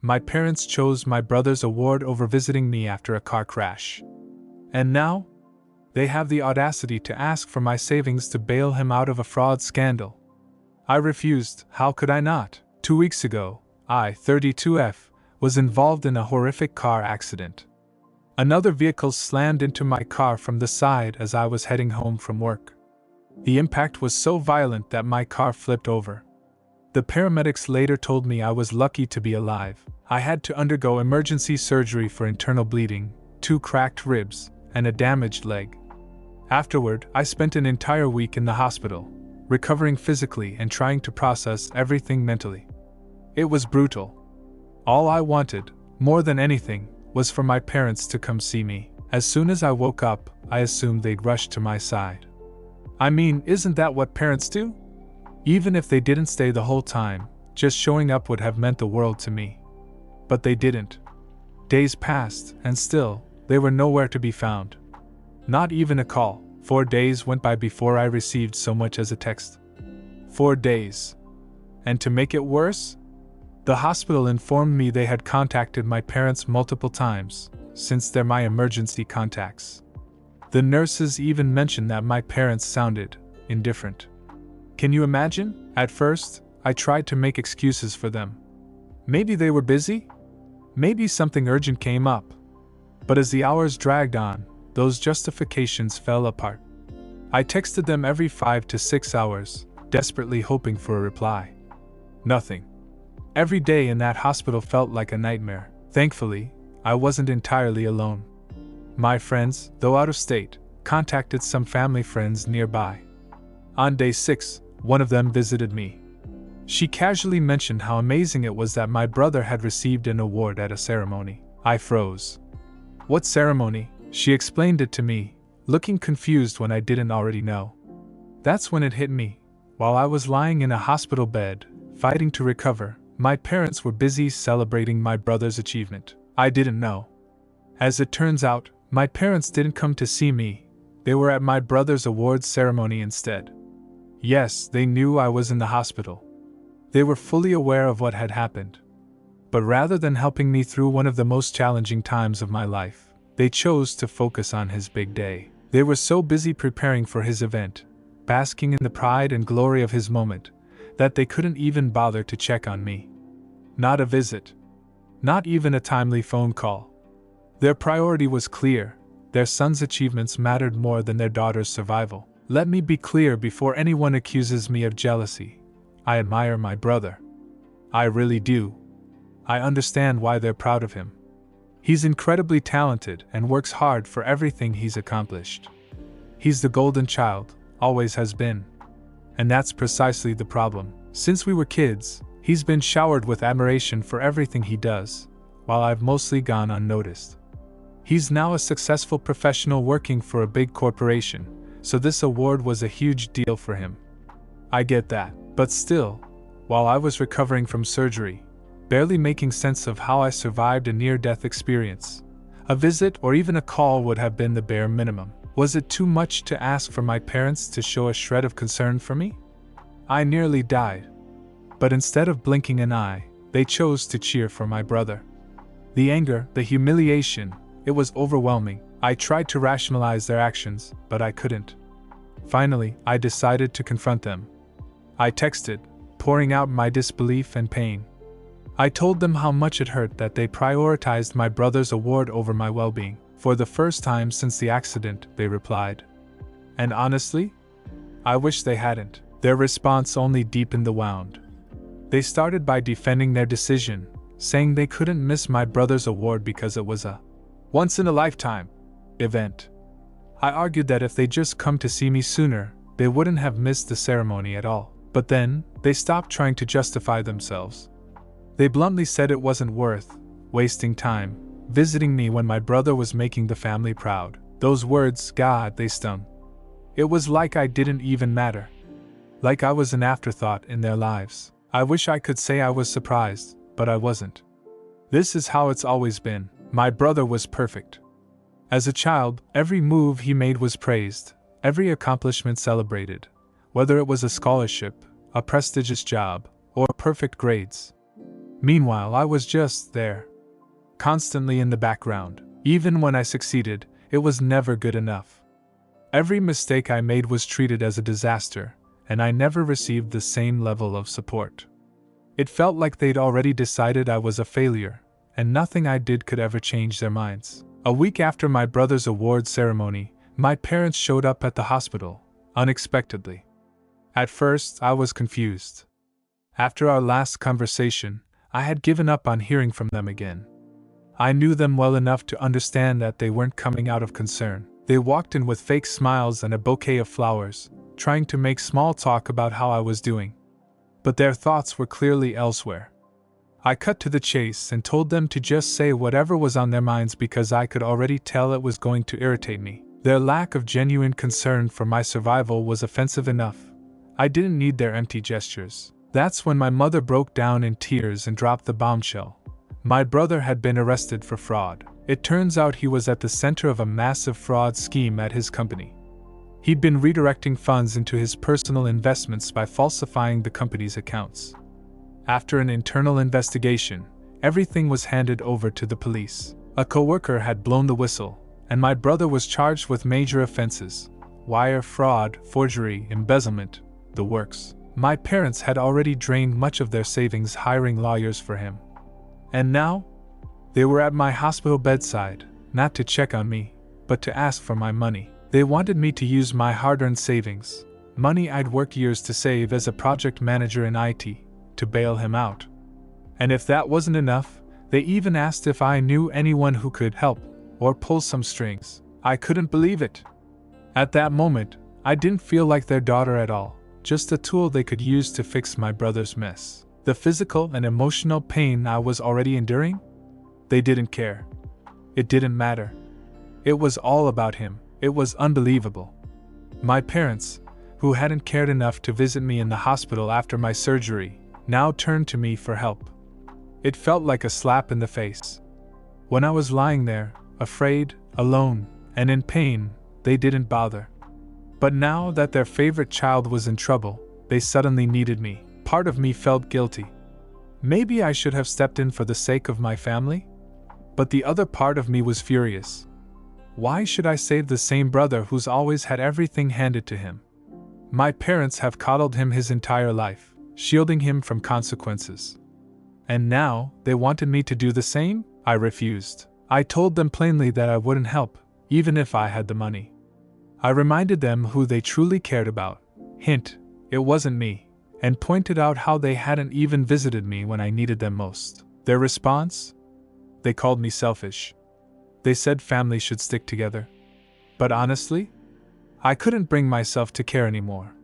My parents chose my brother's award over visiting me after a car crash. And now? They have the audacity to ask for my savings to bail him out of a fraud scandal. I refused. How could I not? 2 weeks ago, I, 32F, was involved in a horrific car accident. Another vehicle slammed into my car from the side as I was heading home from work. The impact was so violent that my car flipped over. The paramedics later told me I was lucky to be alive. I had to undergo emergency surgery for internal bleeding, 2 cracked ribs, and a damaged leg. Afterward, I spent an entire week in the hospital, recovering physically and trying to process everything mentally. It was brutal. All I wanted, more than anything, was for my parents to come see me. As soon as I woke up, I assumed they'd rush to my side. I mean, isn't that what parents do? Even if they didn't stay the whole time, just showing up would have meant the world to me. But they didn't. Days passed, and still, they were nowhere to be found. Not even a call. 4 days went by before I received so much as a text. 4 days. And to make it worse, the hospital informed me they had contacted my parents multiple times, since they're my emergency contacts. The nurses even mentioned that my parents sounded indifferent. Can you imagine? At first, I tried to make excuses for them. Maybe they were busy? Maybe something urgent came up. But as the hours dragged on, those justifications fell apart. I texted them every 5 to 6 hours, desperately hoping for a reply. Nothing. Every day in that hospital felt like a nightmare. Thankfully, I wasn't entirely alone. My friends, though out of state, contacted some family friends nearby. On day 6, one of them visited me. She casually mentioned how amazing it was that my brother had received an award at a ceremony. I froze. What ceremony? She explained it to me, looking confused when I didn't already know. That's when it hit me. While I was lying in a hospital bed, fighting to recover, my parents were busy celebrating my brother's achievement. I didn't know. As it turns out, my parents didn't come to see me. They were at my brother's awards ceremony instead. Yes, they knew I was in the hospital. They were fully aware of what had happened. But rather than helping me through one of the most challenging times of my life, they chose to focus on his big day. They were so busy preparing for his event, basking in the pride and glory of his moment, that they couldn't even bother to check on me. Not a visit. Not even a timely phone call. Their priority was clear. Their son's achievements mattered more than their daughter's survival. Let me be clear before anyone accuses me of jealousy. I admire my brother. I really do. I understand why they're proud of him. He's incredibly talented and works hard for everything he's accomplished. He's the golden child, always has been. And that's precisely the problem. Since we were kids, he's been showered with admiration for everything he does, while I've mostly gone unnoticed. He's now a successful professional working for a big corporation, so this award was a huge deal for him. I get that, but still, while I was recovering from surgery, barely making sense of how I survived a near-death experience, a visit or even a call would have been the bare minimum. Was it too much to ask for my parents to show a shred of concern for me? I nearly died. But instead of blinking an eye, they chose to cheer for my brother. The anger, the humiliation, it was overwhelming. I tried to rationalize their actions, but I couldn't. Finally, I decided to confront them. I texted, pouring out my disbelief and pain. I told them how much it hurt that they prioritized my brother's award over my well-being. For the first time since the accident, they replied. And honestly, I wish they hadn't. Their response only deepened the wound. They started by defending their decision, saying they couldn't miss my brother's award because it was a once-in-a-lifetime event. I argued that if they'd just come to see me sooner, they wouldn't have missed the ceremony at all. But then, they stopped trying to justify themselves. They bluntly said it wasn't worth wasting time visiting me when my brother was making the family proud. Those words, God, they stung. It was like I didn't even matter. Like I was an afterthought in their lives. I wish I could say I was surprised, but I wasn't. This is how it's always been. My brother was perfect. As a child, every move he made was praised, every accomplishment celebrated, whether it was a scholarship, a prestigious job, or perfect grades. Meanwhile, I was just there, constantly in the background. Even when I succeeded, it was never good enough. Every mistake I made was treated as a disaster, and I never received the same level of support. It felt like they'd already decided I was a failure, and nothing I did could ever change their minds. A week after my brother's award ceremony, my parents showed up at the hospital, unexpectedly. At first, I was confused. After our last conversation, I had given up on hearing from them again. I knew them well enough to understand that they weren't coming out of concern. They walked in with fake smiles and a bouquet of flowers, trying to make small talk about how I was doing. But their thoughts were clearly elsewhere. I cut to the chase and told them to just say whatever was on their minds because I could already tell it was going to irritate me. Their lack of genuine concern for my survival was offensive enough. I didn't need their empty gestures. That's when my mother broke down in tears and dropped the bombshell. My brother had been arrested for fraud. It turns out he was at the center of a massive fraud scheme at his company. He'd been redirecting funds into his personal investments by falsifying the company's accounts. After an internal investigation, everything was handed over to the police. A coworker had blown the whistle, and my brother was charged with major offenses: wire fraud, forgery, embezzlement, the works. My parents had already drained much of their savings hiring lawyers for him. And now, they were at my hospital bedside, not to check on me, but to ask for my money. They wanted me to use my hard-earned savings, money I'd worked years to save as a project manager in IT, to bail him out. And if that wasn't enough, they even asked if I knew anyone who could help, or pull some strings. I couldn't believe it. At that moment, I didn't feel like their daughter at all, just a tool they could use to fix my brother's mess. The physical and emotional pain I was already enduring? They didn't care. It didn't matter. It was all about him. It was unbelievable. My parents, who hadn't cared enough to visit me in the hospital after my surgery, now turned to me for help. It felt like a slap in the face. When I was lying there, afraid, alone, and in pain, they didn't bother. But now that their favorite child was in trouble, they suddenly needed me. Part of me felt guilty. Maybe I should have stepped in for the sake of my family? But the other part of me was furious. Why should I save the same brother who's always had everything handed to him? My parents have coddled him his entire life, shielding him from consequences. And now, they wanted me to do the same? I refused. I told them plainly that I wouldn't help, even if I had the money. I reminded them who they truly cared about. Hint, it wasn't me. And pointed out how they hadn't even visited me when I needed them most. Their response? They called me selfish. They said families should stick together. But honestly, I couldn't bring myself to care anymore.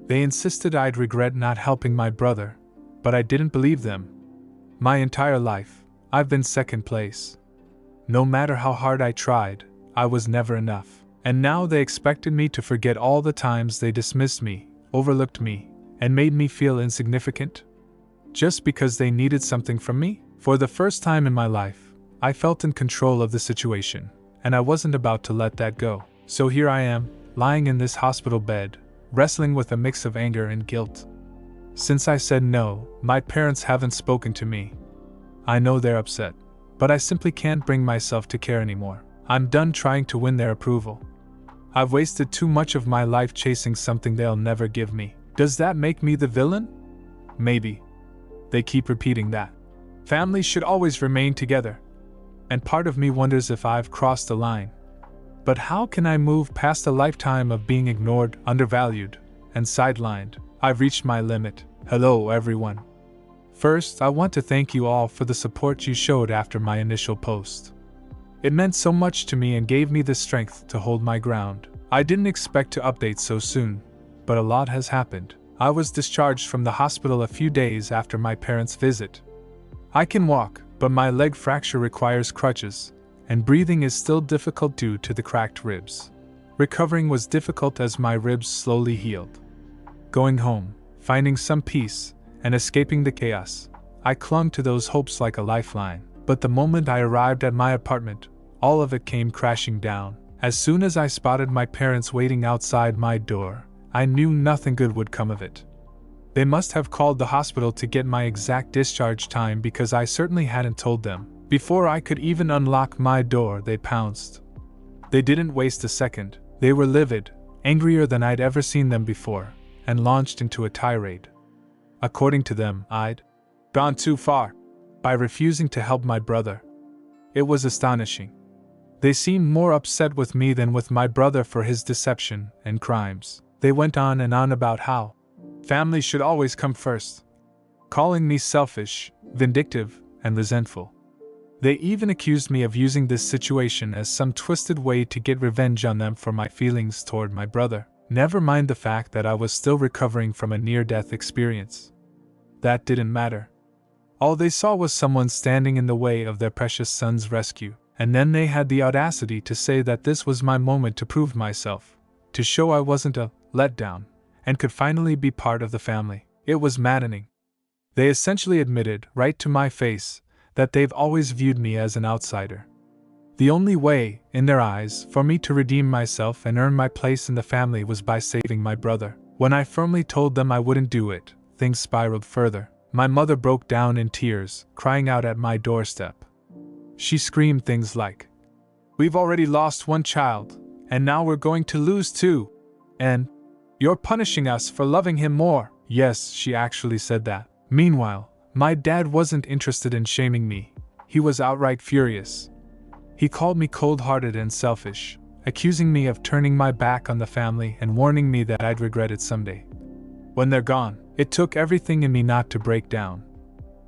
They insisted I'd regret not helping my brother, but I didn't believe them. My entire life, I've been second place. No matter how hard I tried, I was never enough. And now they expected me to forget all the times they dismissed me, overlooked me, and made me feel insignificant? Just because they needed something from me? For the first time in my life, I felt in control of the situation, and I wasn't about to let that go. So here I am, lying in this hospital bed, wrestling with a mix of anger and guilt. Since I said no, my parents haven't spoken to me. I know they're upset, but I simply can't bring myself to care anymore. I'm done trying to win their approval. I've wasted too much of my life chasing something they'll never give me. Does that make me the villain? Maybe. They keep repeating that. Families should always remain together. And part of me wonders if I've crossed the line. But how can I move past a lifetime of being ignored, undervalued, and sidelined? I've reached my limit. Hello, everyone. First, I want to thank you all for the support you showed after my initial post. It meant so much to me and gave me the strength to hold my ground. I didn't expect to update so soon, but a lot has happened. I was discharged from the hospital a few days after my parents' visit. I can walk, but my leg fracture requires crutches, and breathing is still difficult due to the cracked ribs. Recovering was difficult as my ribs slowly healed. Going home, finding some peace, and escaping the chaos, I clung to those hopes like a lifeline. But the moment I arrived at my apartment, all of it came crashing down. As soon as I spotted my parents waiting outside my door, I knew nothing good would come of it. They must have called the hospital to get my exact discharge time because I certainly hadn't told them. Before I could even unlock my door, they pounced. They didn't waste a second. They were livid, angrier than I'd ever seen them before, and launched into a tirade. According to them, I'd gone too far by refusing to help my brother. It was astonishing. They seemed more upset with me than with my brother for his deception and crimes. They went on and on about how family should always come first, calling me selfish, vindictive, and resentful. They even accused me of using this situation as some twisted way to get revenge on them for my feelings toward my brother. Never mind the fact that I was still recovering from a near-death experience. That didn't matter. All they saw was someone standing in the way of their precious son's rescue, and then they had the audacity to say that this was my moment to prove myself, to show I wasn't a letdown, and could finally be part of the family. It was maddening. They essentially admitted, right to my face, that they've always viewed me as an outsider. The only way, in their eyes, for me to redeem myself and earn my place in the family was by saving my brother. When I firmly told them I wouldn't do it, things spiraled further. My mother broke down in tears, crying out at my doorstep. She screamed things like, "We've already lost one child, and now we're going to lose two. And you're punishing us for loving him more." Yes, she actually said that. Meanwhile, my dad wasn't interested in shaming me. He was outright furious. He called me cold-hearted and selfish, accusing me of turning my back on the family and warning me that I'd regret it someday. When they're gone, it took everything in me not to break down.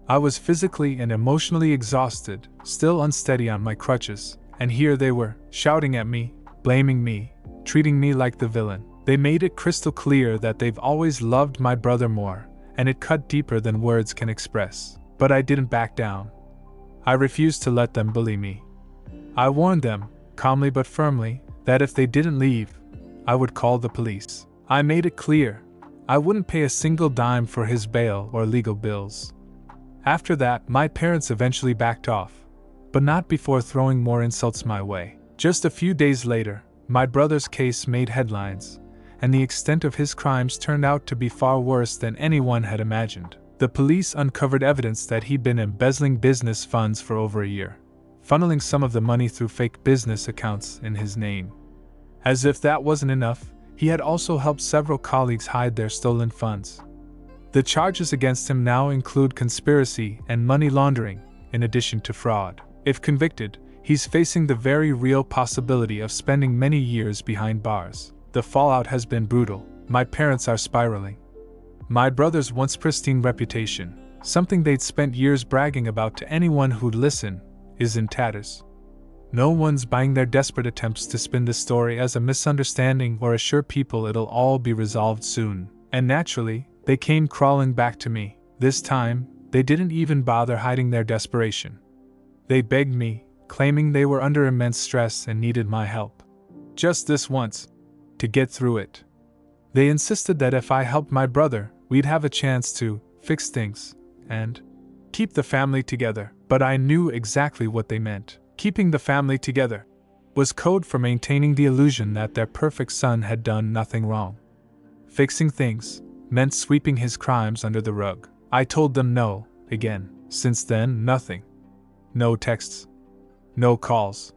I was physically and emotionally exhausted, still unsteady on my crutches, and here they were, shouting at me, blaming me, treating me like the villain. They made it crystal clear that they've always loved my brother more, and it cut deeper than words can express. But I didn't back down. I refused to let them bully me. I warned them, calmly but firmly, that if they didn't leave, I would call the police. I made it clear I wouldn't pay a single dime for his bail or legal bills. After that, my parents eventually backed off, but not before throwing more insults my way. Just a few days later, my brother's case made headlines, and the extent of his crimes turned out to be far worse than anyone had imagined. The police uncovered evidence that he'd been embezzling business funds for over a year, funneling some of the money through fake business accounts in his name. As if that wasn't enough, he had also helped several colleagues hide their stolen funds. The charges against him now include conspiracy and money laundering, in addition to fraud. If convicted, he's facing the very real possibility of spending many years behind bars. The fallout has been brutal. My parents are spiraling. My brother's once pristine reputation, something they'd spent years bragging about to anyone who'd listen, is in tatters. No one's buying their desperate attempts to spin the story as a misunderstanding or assure people it'll all be resolved soon. And naturally, they came crawling back to me. This time, they didn't even bother hiding their desperation. They begged me, claiming they were under immense stress and needed my help. Just this once, to get through it. They insisted that if I helped my brother, we'd have a chance to fix things and keep the family together. But I knew exactly what they meant. Keeping the family together was code for maintaining the illusion that their perfect son had done nothing wrong. Fixing things meant sweeping his crimes under the rug. I told them no, again. Since then, nothing. No texts. No calls.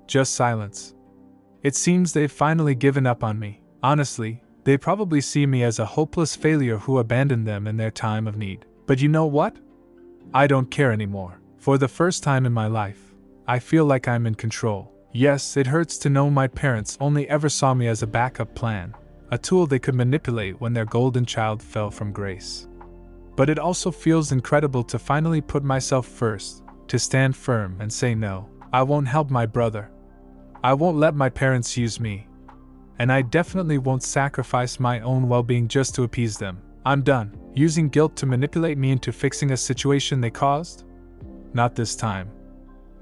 Just silence. It seems they've finally given up on me. Honestly, they probably see me as a hopeless failure who abandoned them in their time of need. But you know what? I don't care anymore. For the first time in my life, I feel like I'm in control. Yes, it hurts to know my parents only ever saw me as a backup plan, a tool they could manipulate when their golden child fell from grace. But it also feels incredible to finally put myself first, to stand firm and say no. I won't help my brother. I won't let my parents use me. And I definitely won't sacrifice my own well-being just to appease them. I'm done using guilt to manipulate me into fixing a situation they caused. Not this time.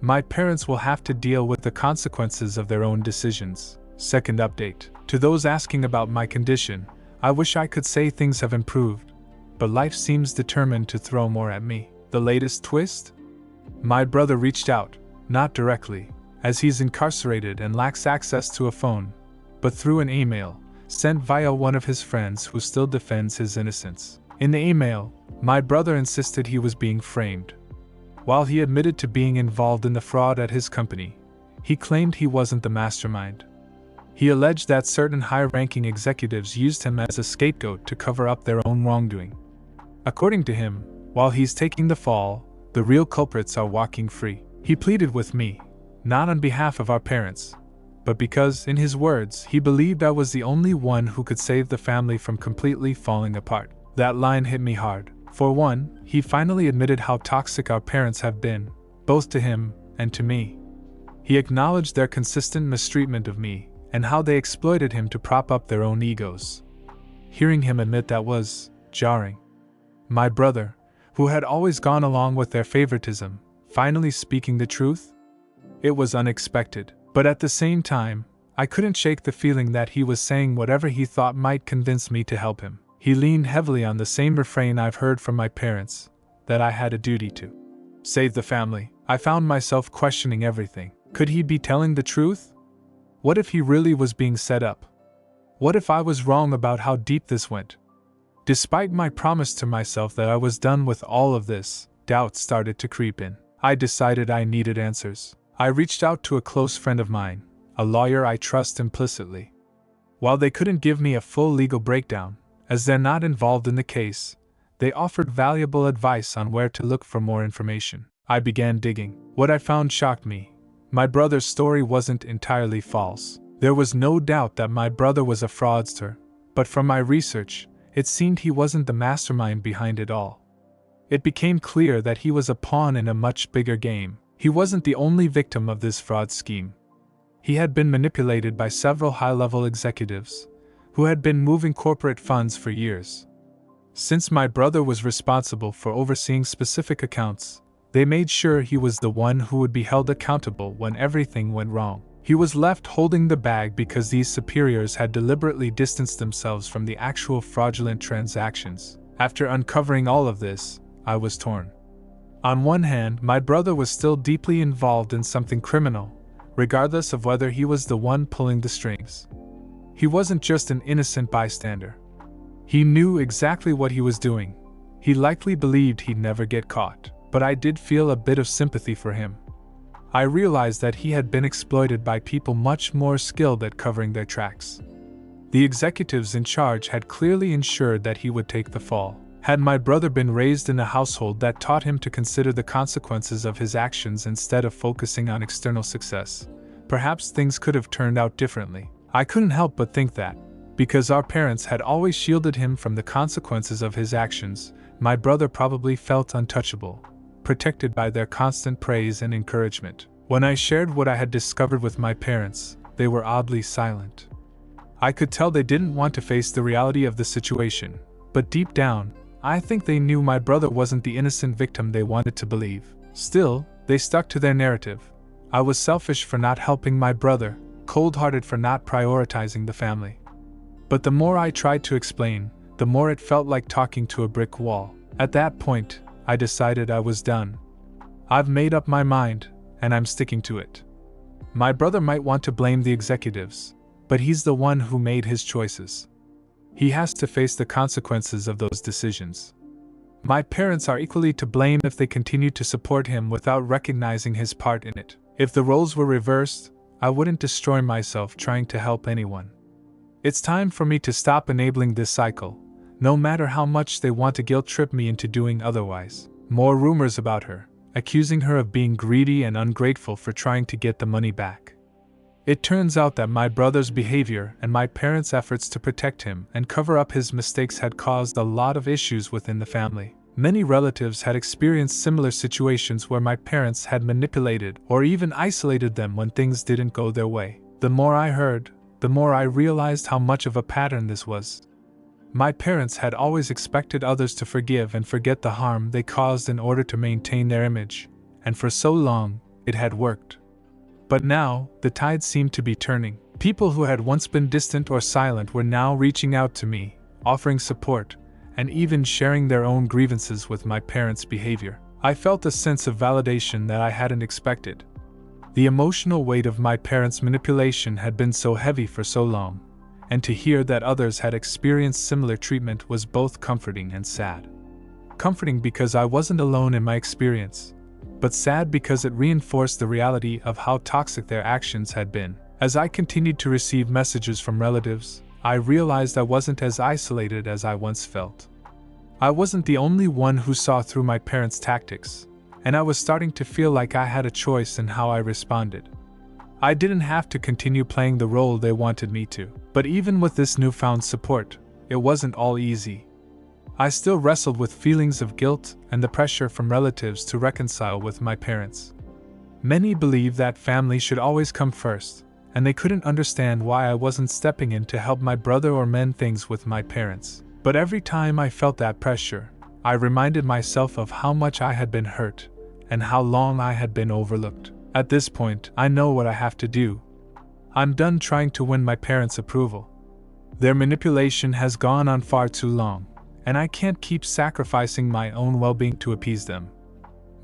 My parents will have to deal with the consequences of their own decisions. Second update. To those asking about my condition, I wish I could say things have improved, but life seems determined to throw more at me. The latest twist? My brother reached out, not directly, as he's incarcerated and lacks access to a phone, but through an email, sent via one of his friends who still defends his innocence. In the email, my brother insisted he was being framed. While he admitted to being involved in the fraud at his company, he claimed he wasn't the mastermind. He alleged that certain high-ranking executives used him as a scapegoat to cover up their own wrongdoing. According to him, while he's taking the fall, the real culprits are walking free. He pleaded with me, not on behalf of our parents, but because, in his words, he believed I was the only one who could save the family from completely falling apart. That line hit me hard. For one, he finally admitted how toxic our parents have been, both to him and to me. He acknowledged their consistent mistreatment of me, and how they exploited him to prop up their own egos. Hearing him admit that was jarring. My brother, who had always gone along with their favoritism, finally speaking the truth? It was unexpected, but at the same time, I couldn't shake the feeling that he was saying whatever he thought might convince me to help him. He leaned heavily on the same refrain I've heard from my parents, that I had a duty to save the family. I found myself questioning everything. Could he be telling the truth? What if he really was being set up? What if I was wrong about how deep this went? Despite my promise to myself that I was done with all of this, doubts started to creep in. I decided I needed answers. I reached out to a close friend of mine, a lawyer I trust implicitly. While they couldn't give me a full legal breakdown, as they're not involved in the case, they offered valuable advice on where to look for more information. I began digging. What I found shocked me. My brother's story wasn't entirely false. There was no doubt that my brother was a fraudster, but from my research, it seemed he wasn't the mastermind behind it all. It became clear that he was a pawn in a much bigger game. He wasn't the only victim of this fraud scheme. He had been manipulated by several high-level executives, who had been moving corporate funds for years. Since my brother was responsible for overseeing specific accounts, they made sure he was the one who would be held accountable when everything went wrong. He was left holding the bag because these superiors had deliberately distanced themselves from the actual fraudulent transactions. After uncovering all of this, I was torn. On one hand, my brother was still deeply involved in something criminal, regardless of whether he was the one pulling the strings. He wasn't just an innocent bystander. He knew exactly what he was doing. He likely believed he'd never get caught, but I did feel a bit of sympathy for him. I realized that he had been exploited by people much more skilled at covering their tracks. The executives in charge had clearly ensured that he would take the fall. Had my brother been raised in a household that taught him to consider the consequences of his actions instead of focusing on external success, perhaps things could have turned out differently. I couldn't help but think that, because our parents had always shielded him from the consequences of his actions, my brother probably felt untouchable, protected by their constant praise and encouragement. When I shared what I had discovered with my parents, they were oddly silent. I could tell they didn't want to face the reality of the situation, but deep down, I think they knew my brother wasn't the innocent victim they wanted to believe. Still, they stuck to their narrative. I was selfish for not helping my brother, cold-hearted for not prioritizing the family. But the more I tried to explain, the more it felt like talking to a brick wall. At that point, I decided I was done. I've made up my mind, and I'm sticking to it. My brother might want to blame the executives, but he's the one who made his choices. He has to face the consequences of those decisions. My parents are equally to blame if they continue to support him without recognizing his part in it. If the roles were reversed, I wouldn't destroy myself trying to help anyone. It's time for me to stop enabling this cycle, no matter how much they want to guilt-trip me into doing otherwise. More rumors about her, accusing her of being greedy and ungrateful for trying to get the money back. It turns out that my brother's behavior and my parents' efforts to protect him and cover up his mistakes had caused a lot of issues within the family. Many relatives had experienced similar situations where my parents had manipulated or even isolated them when things didn't go their way. The more I heard, the more I realized how much of a pattern this was. My parents had always expected others to forgive and forget the harm they caused in order to maintain their image, and for so long, it had worked. But now, the tide seemed to be turning. People who had once been distant or silent were now reaching out to me, offering support, and even sharing their own grievances with my parents' behavior. I felt a sense of validation that I hadn't expected. The emotional weight of my parents' manipulation had been so heavy for so long, and to hear that others had experienced similar treatment was both comforting and sad. Comforting because I wasn't alone in my experience, but sad because it reinforced the reality of how toxic their actions had been. As I continued to receive messages from relatives, I realized I wasn't as isolated as I once felt. I wasn't the only one who saw through my parents' tactics, and I was starting to feel like I had a choice in how I responded. I didn't have to continue playing the role they wanted me to, but even with this newfound support, it wasn't all easy. I still wrestled with feelings of guilt and the pressure from relatives to reconcile with my parents. Many believe that family should always come first, and they couldn't understand why I wasn't stepping in to help my brother or mend things with my parents. But every time I felt that pressure, I reminded myself of how much I had been hurt and how long I had been overlooked. At this point, I know what I have to do. I'm done trying to win my parents' approval. Their manipulation has gone on far too long, and I can't keep sacrificing my own well-being to appease them.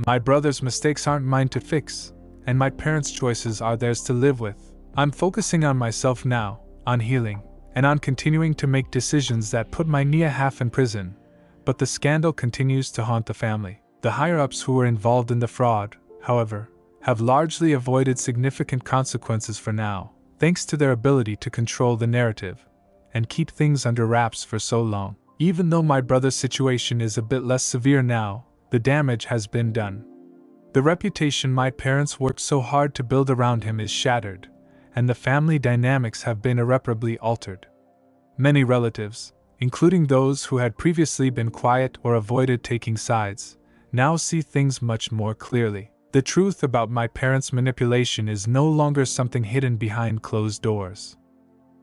My brother's mistakes aren't mine to fix, and my parents' choices are theirs to live with. I'm focusing on myself now, on healing, and on continuing to make decisions that put my Nia half in prison. But the scandal continues to haunt the family. The higher-ups who were involved in the fraud, however, have largely avoided significant consequences for now, thanks to their ability to control the narrative and keep things under wraps for so long. Even though my brother's situation is a bit less severe now, the damage has been done. The reputation my parents worked so hard to build around him is shattered, and the family dynamics have been irreparably altered. Many relatives, including those who had previously been quiet or avoided taking sides, now see things much more clearly. The truth about my parents' manipulation is no longer something hidden behind closed doors.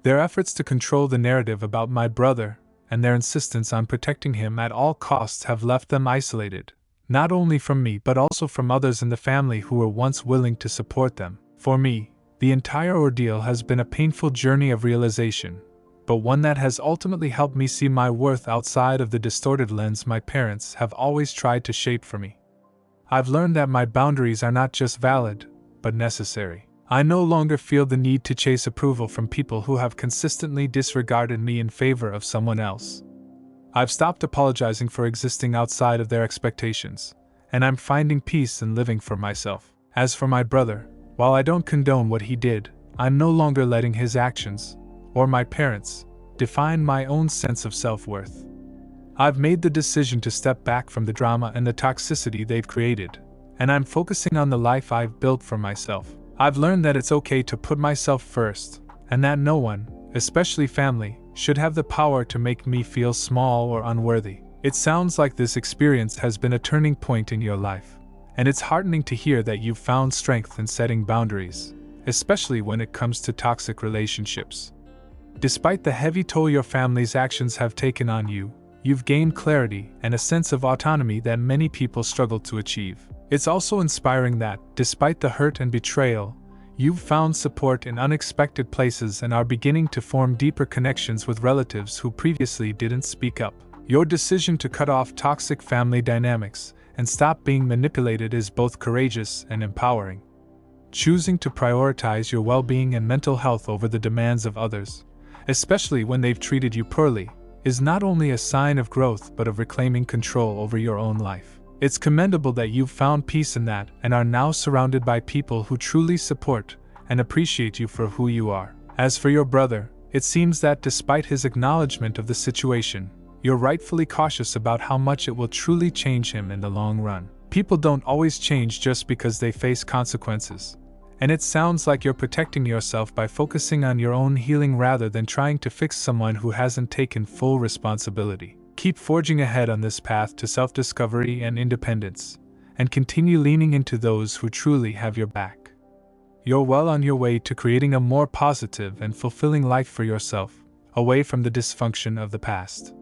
Their efforts to control the narrative about my brother and their insistence on protecting him at all costs have left them isolated, not only from me but also from others in the family who were once willing to support them. For me, the entire ordeal has been a painful journey of realization, but one that has ultimately helped me see my worth outside of the distorted lens my parents have always tried to shape for me. I've learned that my boundaries are not just valid, but necessary. I no longer feel the need to chase approval from people who have consistently disregarded me in favor of someone else. I've stopped apologizing for existing outside of their expectations, and I'm finding peace in living for myself. As for my brother, while I don't condone what he did, I'm no longer letting his actions, or my parents, define my own sense of self-worth. I've made the decision to step back from the drama and the toxicity they've created, and I'm focusing on the life I've built for myself. I've learned that it's okay to put myself first, and that no one, especially family, should have the power to make me feel small or unworthy. It sounds like this experience has been a turning point in your life, and it's heartening to hear that you've found strength in setting boundaries, especially when it comes to toxic relationships. Despite the heavy toll your family's actions have taken on you, you've gained clarity and a sense of autonomy that many people struggle to achieve. It's also inspiring that, despite the hurt and betrayal, you've found support in unexpected places and are beginning to form deeper connections with relatives who previously didn't speak up. Your decision to cut off toxic family dynamics and stop being manipulated is both courageous and empowering. Choosing to prioritize your well-being and mental health over the demands of others, especially when they've treated you poorly, is not only a sign of growth but of reclaiming control over your own life. It's commendable that you've found peace in that and are now surrounded by people who truly support and appreciate you for who you are. As for your brother, it seems that despite his acknowledgement of the situation, you're rightfully cautious about how much it will truly change him in the long run. People don't always change just because they face consequences, and it sounds like you're protecting yourself by focusing on your own healing rather than trying to fix someone who hasn't taken full responsibility. Keep forging ahead on this path to self-discovery and independence, and continue leaning into those who truly have your back. You're well on your way to creating a more positive and fulfilling life for yourself, away from the dysfunction of the past.